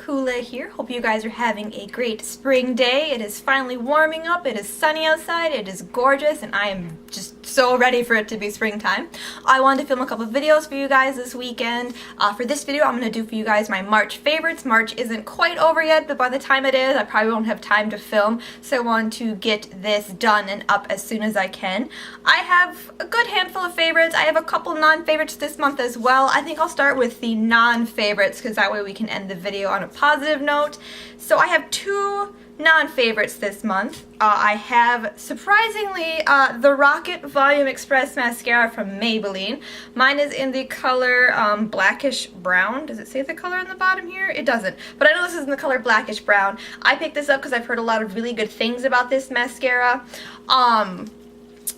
Kula here. Hope you guys are having a great spring day. It is finally warming up. It is sunny outside. It is gorgeous, and I am just so ready for it to be springtime. I wanted to film a couple of videos for you guys this weekend. For this video, I'm going to do for you guys my March favorites. March isn't quite over yet, but by the time it is, I probably won't have time to film, so I want to get this done and up as soon as I can. I have a good handful of favorites. I have a couple non-favorites this month as well. I think I'll start with the non-favorites because that way we can end the video on a positive note. So I have two non-favorites this month. I have, surprisingly, the Rocket Volume Express Mascara from Maybelline. Mine is in the color blackish brown. Does it say the color on the bottom here? It doesn't, but I know this is in the color blackish brown. I picked this up because I've heard a lot of really good things about this mascara.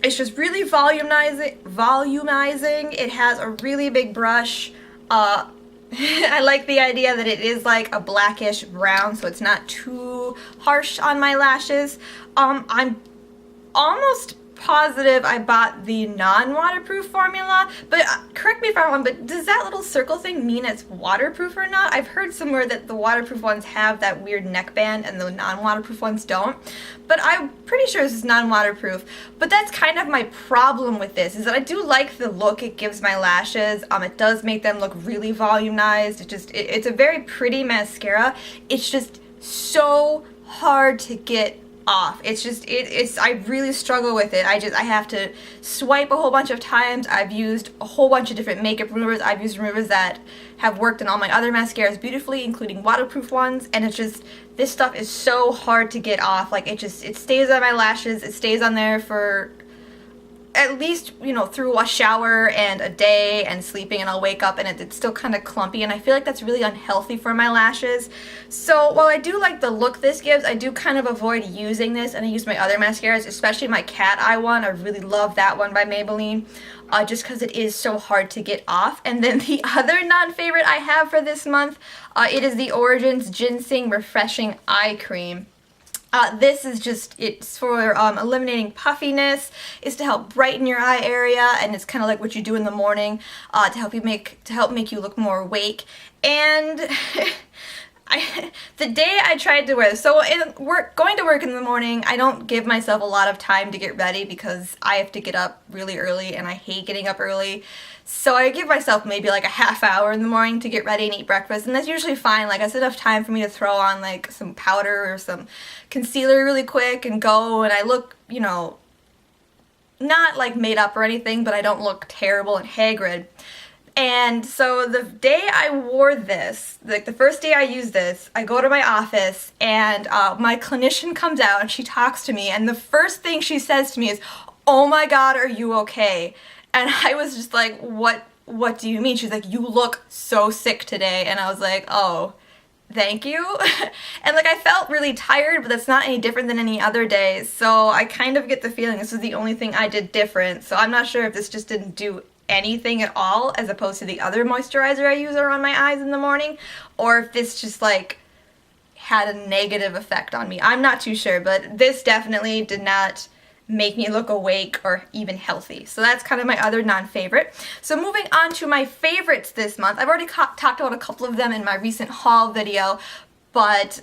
It's just really volumizing. It has a really big brush. I like the idea that it is like a blackish brown, so it's not too harsh on my lashes. I'm almost positive I bought the non-waterproof formula, but correct me if I'm wrong, but does that little circle thing mean it's waterproof or not? I've heard somewhere that the waterproof ones have that weird neckband and the non-waterproof ones don't, but I'm pretty sure this is non-waterproof. But that's kind of my problem with this, is that I do like the look it gives my lashes. It does make them look really volumized. It's a very pretty mascara. It's just so hard to get off. I really struggle with it. I have to swipe a whole bunch of times. I've used a whole bunch of different makeup removers. I've used removers that have worked in all my other mascaras beautifully, including waterproof ones, and this stuff is so hard to get off. Like, it stays on my lashes. It stays on there for at least, you know, through a shower and a day and sleeping, and I'll wake up and it's still kind of clumpy, and I feel like that's really unhealthy for my lashes. So while I do like the look this gives, I do kind of avoid using this, and I use my other mascaras, especially my cat eye one. I really love that one by Maybelline, just because it is so hard to get off. And then the other non-favorite I have for this month, it is the Origins GinZing Refreshing Eye Cream. This is it's for eliminating puffiness. It's to help brighten your eye area, and it's kind of like what you do in the morning to help make you look more awake. And the day I tried to wear this, so going to work in the morning, I don't give myself a lot of time to get ready because I have to get up really early, and I hate getting up early. So I give myself maybe like a half hour in the morning to get ready and eat breakfast, and that's usually fine. Like, that's enough time for me to throw on like some powder or some concealer really quick and go, and I look, you know, not like made up or anything, but I don't look terrible and haggard. And so the day I wore this, like the first day I used this, I go to my office, and my clinician comes out and she talks to me, and the first thing she says to me is, "Oh my God, are you okay?" And I was just like, what do you mean? She's like, "You look so sick today." And I was like, "Oh, thank you." And like, I felt really tired, but that's not any different than any other days. So I kind of get the feeling this was the only thing I did different. So I'm not sure if this just didn't do anything at all as opposed to the other moisturizer I use around my eyes in the morning, or if this just like had a negative effect on me. I'm not too sure, but this definitely did not make me look awake or even healthy. So that's kind of my other non-favorite. So moving on to my favorites this month. I've already talked about a couple of them in my recent haul video, but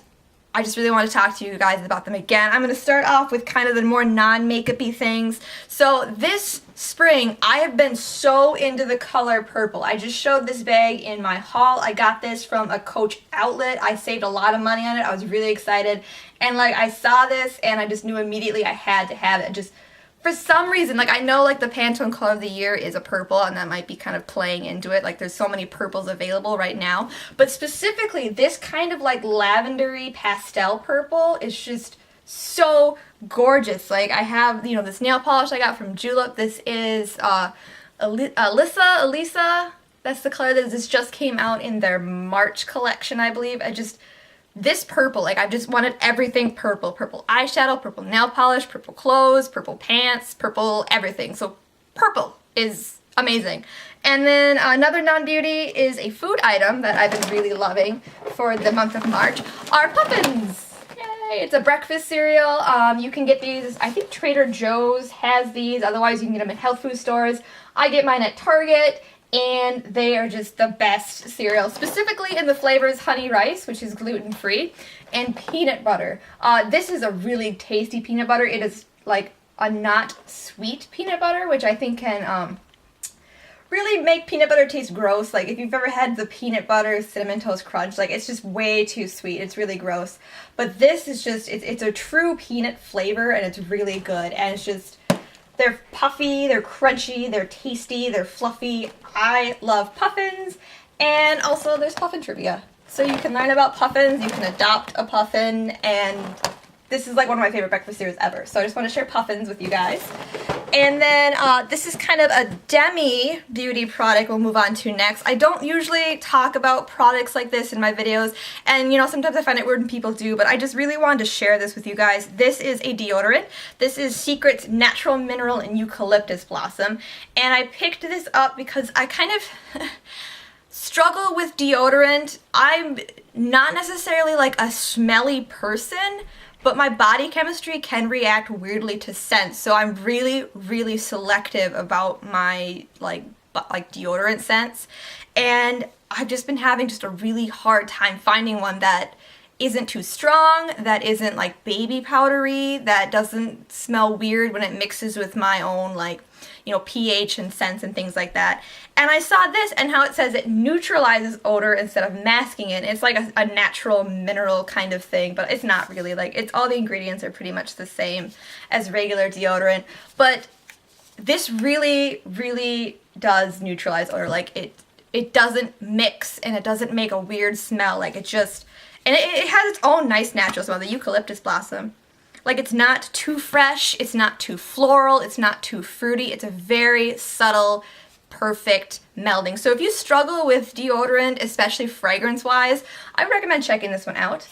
I just really want to talk to you guys about them again. I'm going to start off with kind of the more non-makeup-y things. So this spring, I have been so into the color purple. I just showed this bag in my haul. I got this from a Coach outlet. I saved a lot of money on it. I was really excited. And like, I saw this and I just knew immediately I had to have it. Just for some reason, like, I know like the Pantone color of the year is a purple, and that might be kind of playing into it. Like, there's so many purples available right now. But specifically, this kind of like lavendery pastel purple is just so gorgeous. Like, I have, you know, this nail polish I got from Julep. This is Elisa. That's the color that this just came out in their March collection, I believe. This purple, like, I just wanted everything purple. Purple eyeshadow, purple nail polish, purple clothes, purple pants, purple everything. So purple is amazing. And then another non-beauty is a food item that I've been really loving for the month of March are Puffins. Yay! It's a breakfast cereal. You can get these, I think Trader Joe's has these. Otherwise, you can get them in health food stores. I get mine at Target. and they are just the best cereal, specifically in the flavors honey rice, which is gluten-free, and peanut butter. This is a really tasty peanut butter. It is like a not sweet peanut butter, which I think can really make peanut butter taste gross. Like if you've ever had the peanut butter Cinnamon Toast Crunch, like it's just way too sweet. It's really gross. But this is just, it's a true peanut flavor, and it's really good. And it's just, they're puffy, they're crunchy, they're tasty, they're fluffy. I love Puffins. And also there's Puffin trivia. So you can learn about Puffins, you can adopt a Puffin, and this is like one of my favorite breakfast cereals ever. So I just want to share Puffins with you guys. And then this is kind of a demi beauty product we'll move on to next. I don't usually talk about products like this in my videos, and you know, sometimes I find it weird when people do, but I just really wanted to share this with you guys. This is a deodorant. This is Secret's Natural Mineral and Eucalyptus Blossom, and I picked this up because I kind of struggle with deodorant. I'm not necessarily like a smelly person, but my body chemistry can react weirdly to scents, so I'm really, really selective about my like deodorant scents, and I've just been having just a really hard time finding one that isn't too strong, that isn't like baby powdery, that doesn't smell weird when it mixes with my own like, you know, pH and scents and things like that. And I saw this and how it says it neutralizes odor instead of masking it. It's like a natural mineral kind of thing, but it's not really. Like, it's all the ingredients are pretty much the same as regular deodorant, but this really, really does neutralize odor. Like, it doesn't mix, and it doesn't make a weird smell. Like, it just, and it has its own nice natural smell, the eucalyptus blossom. Like, it's not too fresh, it's not too floral, it's not too fruity. It's a very subtle, perfect melding. So if you struggle with deodorant, especially fragrance-wise, I recommend checking this one out.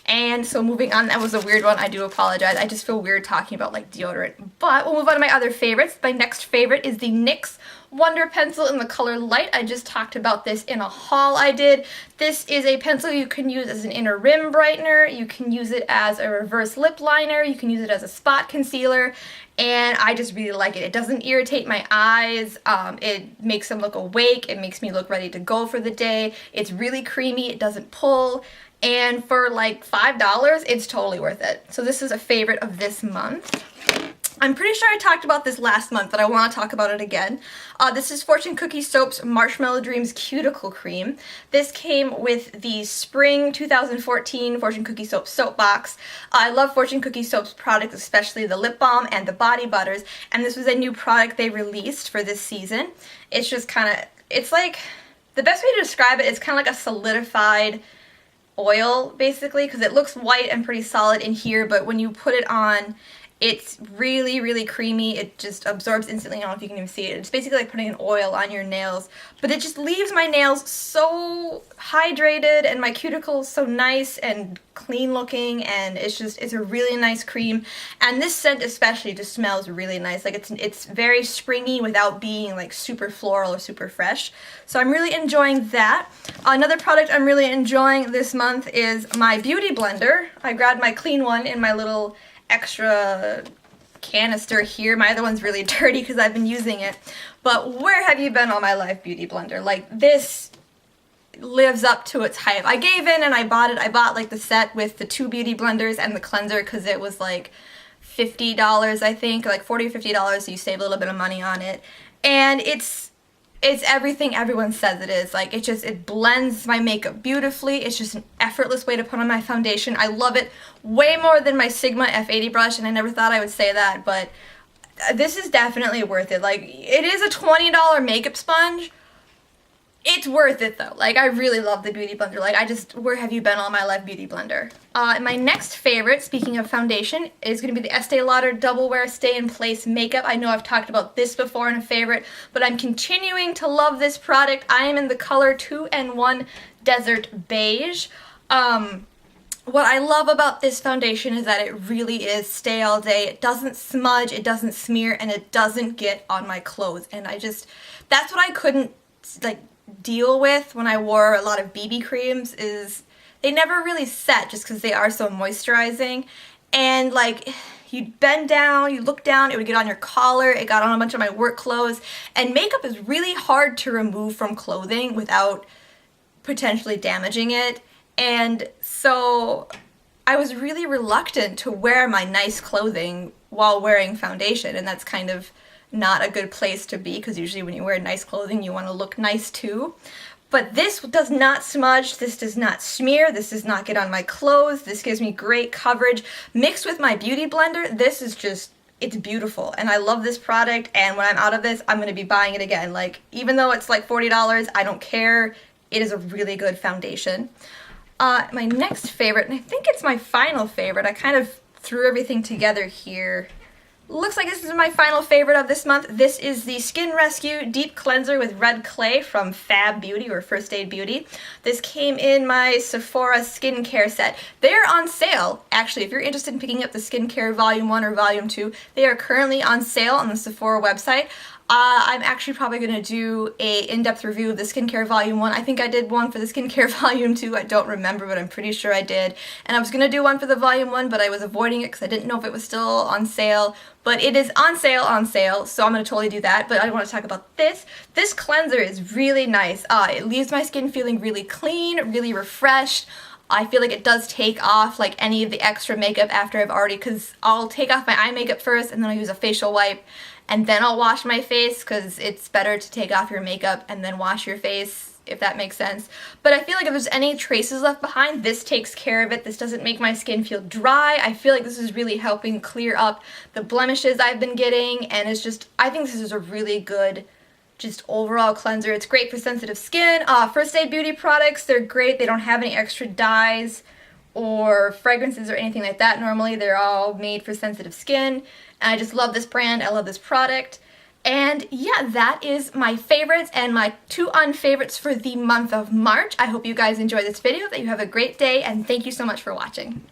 And so moving on, that was a weird one, I do apologize. I just feel weird talking about like deodorant. But we'll move on to my other favorites. My next favorite is the NYX Wonder Pencil in the color Light. I just talked about this in a haul I did. This is a pencil you can use as an inner rim brightener, you can use it as a reverse lip liner, you can use it as a spot concealer, and I just really like it. It doesn't irritate my eyes, it makes them look awake, it makes me look ready to go for the day. It's really creamy, it doesn't pull, and for like $5, it's totally worth it. So this is a favorite of this month. I'm pretty sure I talked about this last month, but I want to talk about it again. This is Fortune Cookie Soap's Marshmallow Dreams Cuticle Cream. This came with the Spring 2014 Fortune Cookie Soap Soap Box. I love Fortune Cookie Soap's products, especially the lip balm and the body butters, and this was a new product they released for this season. It's just kind of, it's like, the best way to describe it is kind of like a solidified oil, basically, because it looks white and pretty solid in here, but when you put it on, it's really, really creamy. It just absorbs instantly. I don't know if you can even see it. It's basically like putting an oil on your nails, but it just leaves my nails so hydrated and my cuticles so nice and clean looking, and it's a really nice cream. And this scent especially just smells really nice. Like it's very springy without being like super floral or super fresh. So I'm really enjoying that. Another product I'm really enjoying this month is my Beautyblender. I grabbed my clean one in my little extra canister here. My other one's really dirty because I've been using it. But where have you been all my life, Beautyblender? Like, this lives up to its hype. I gave in and I bought it. I bought like the set with the 2 beauty blenders and the cleanser because it was like $50, I think, like $40 or $50, so you save a little bit of money on it. And it's everything everyone says it is. Like, it blends my makeup beautifully. It's just an effortless way to put on my foundation. I love it way more than my Sigma F80 brush, and I never thought I would say that, but this is definitely worth it. Like, it is a $20 makeup sponge. It's worth it though. Like, I really love the Beautyblender. Like, where have you been all my life, Beautyblender? My next favorite, speaking of foundation, is going to be the Estee Lauder Double Wear Stay in Place Makeup. I know I've talked about this before in a favorite, but I'm continuing to love this product. I am in the color 2-in-1 Desert Beige. What I love about this foundation is that it really is stay all day. It doesn't smudge, it doesn't smear, and it doesn't get on my clothes. And that's what I couldn't, like, deal with when I wore a lot of BB creams, is they never really set just because they are so moisturizing. And like, you'd bend down, you look down, it would get on your collar, it got on a bunch of my work clothes, and makeup is really hard to remove from clothing without potentially damaging it, and so I was really reluctant to wear my nice clothing while wearing foundation, and that's kind of not a good place to be, because usually when you wear nice clothing you want to look nice too. But this does not smudge, this does not smear, this does not get on my clothes, this gives me great coverage. Mixed with my Beautyblender, this is just, it's beautiful, and I love this product, and when I'm out of this, I'm going to be buying it again. Like, even though it's like $40, I don't care. It is a really good foundation. My next favorite, and I think it's my final favorite, I kind of threw everything together here. Looks like this is my final favorite of this month. This is the Skin Rescue Deep Cleanser with Red Clay from Fab Beauty, or First Aid Beauty. This came in my Sephora skincare set. They're on sale, actually. If you're interested in picking up the Skincare Volume 1 or Volume 2, they are currently on sale on the Sephora website. I'm actually probably going to do a in-depth review of the Skincare Volume 1. I think I did one for the Skincare Volume 2. I don't remember, but I'm pretty sure I did. And I was going to do one for the Volume 1, but I was avoiding it because I didn't know if it was still on sale. But it is on sale, so I'm going to totally do that. But I want to talk about this. This cleanser is really nice. It leaves my skin feeling really clean, really refreshed. I feel like it does take off like any of the extra makeup after I've already, because I'll take off my eye makeup first and then I'll use a facial wipe and then I'll wash my face, because it's better to take off your makeup and then wash your face, if that makes sense. But I feel like if there's any traces left behind, this takes care of it. This doesn't make my skin feel dry. I feel like this is really helping clear up the blemishes I've been getting, and it's just, I think this is a really good just overall cleanser. It's great for sensitive skin. First Aid Beauty products, they're great. They don't have any extra dyes or fragrances or anything like that normally. They're all made for sensitive skin. And I just love this brand. I love this product. And yeah, that is my favorites and my 2 unfavorites for the month of March. I hope you guys enjoyed this video, that you have a great day, and thank you so much for watching.